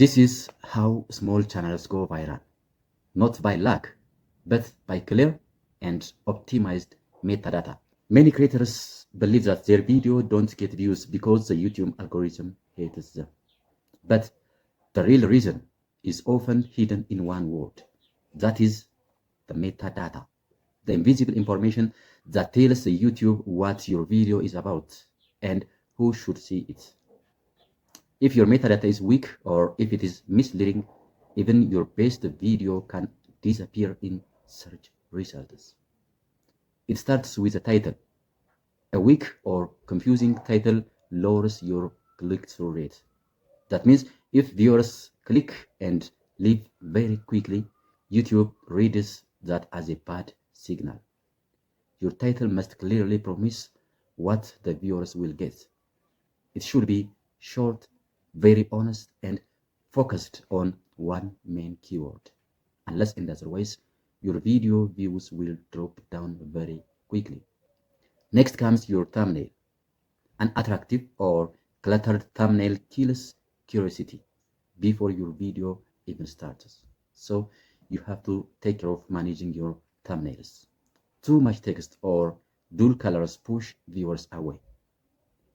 This is how small channels go viral, not by luck, but by clear and optimized metadata. Many creators believe that their video don't get views because the YouTube algorithm hates them. But the real reason is often hidden in one word. That is the metadata, the invisible information that tells the YouTube what your video is about and who should see it. If your metadata is weak or if it is misleading, even your best video can disappear in search results. It starts with a title. A weak or confusing title lowers your click-through rate. That means if viewers click and leave very quickly, YouTube reads that as a bad signal. Your title must clearly promise what the viewers will get. It should be short, very honest, and focused on one main keyword. Unless in otherwise, your video views will drop down very quickly. Next comes your thumbnail. An attractive or cluttered thumbnail kills curiosity before your video even starts. So you have to take care of managing your thumbnails. Too much text or dull colors push viewers away.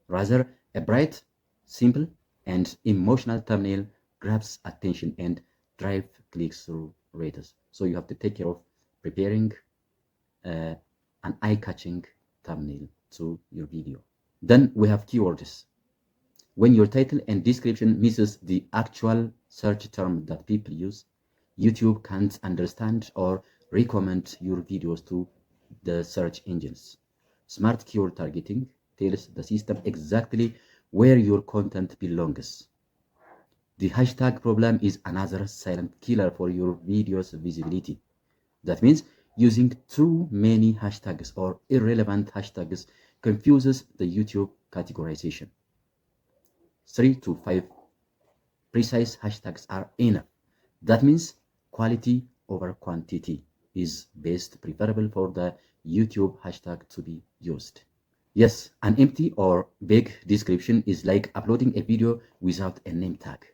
Rather, a bright, simple, and emotional thumbnail grabs attention and drives click-through rates. So you have to take care of preparing an eye-catching thumbnail to your video. Then we have keywords. When your title and description misses the actual search term that people use, YouTube can't understand or recommend your videos to the search engines. Smart keyword targeting tells the system exactly where your content belongs. The hashtag problem is another silent killer for your video's visibility. That means using too many hashtags or irrelevant hashtags confuses the YouTube categorization. 3 to 5 precise hashtags are enough. That means quality over quantity is best preferable for the YouTube hashtag to be used. Yes, an empty or vague description is like uploading a video without a name tag.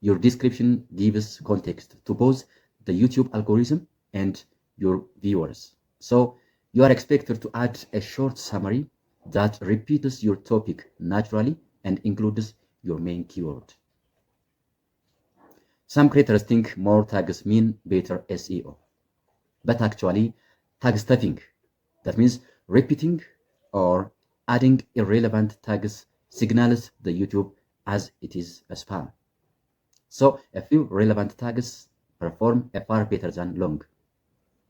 Your description gives context to both the YouTube algorithm and your viewers. So you are expected to add a short summary that repeats your topic naturally and includes your main keyword. Some creators think more tags mean better SEO, but actually tag stuffing, that means repeating or adding irrelevant tags, signals the YouTube as it is a spam. So a few relevant tags perform far better than long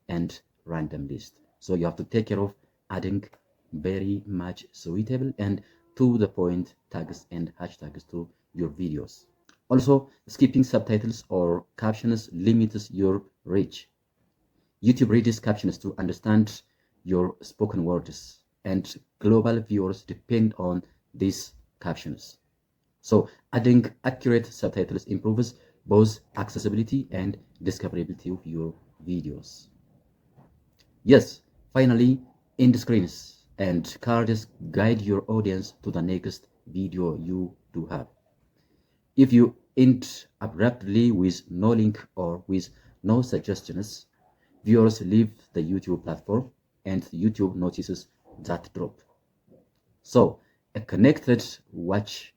and random list. So you have to take care of adding very much suitable and to the point tags and hashtags to your videos. Also, skipping subtitles or captions limits your reach. YouTube reads captions to understand your spoken words, and global viewers depend on these captions. So adding accurate subtitles improves both accessibility and discoverability of your videos. Yes, finally, end screens and cards guide your audience to the next video you do have. If you end abruptly with no link or with no suggestions, viewers leave the YouTube platform and YouTube notices that drop. So a connected watch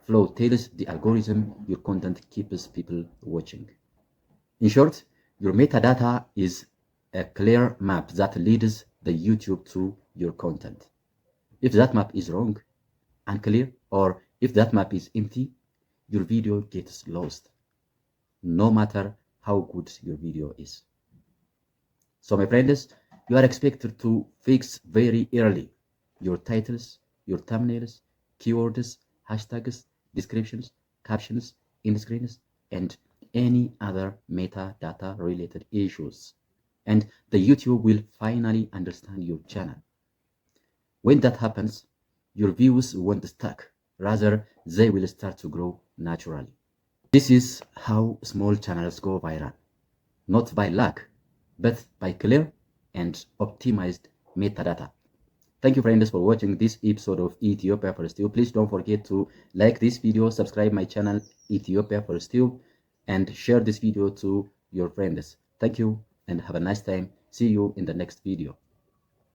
flow tells the algorithm your content keeps people watching. In short, your metadata is a clear map that leads the YouTube to your content. If that map is wrong, unclear, or if that map is empty, your video gets lost, no matter how good your video is. So my friends, you are expected to fix very early your titles, your thumbnails, keywords, hashtags, descriptions, captions, end screens, and any other metadata related issues. And the YouTube will finally understand your channel. When that happens, your views won't stuck. Rather, they will start to grow naturally. This is how small channels go viral. Not by luck, but by clear and optimized metadata. Thank you friends for watching this episode of Ethiopia First Tube. Please don't forget to like this video, subscribe my channel Ethiopia First Tube, and share this video to your friends. Thank you and have a nice time. See you in the next video.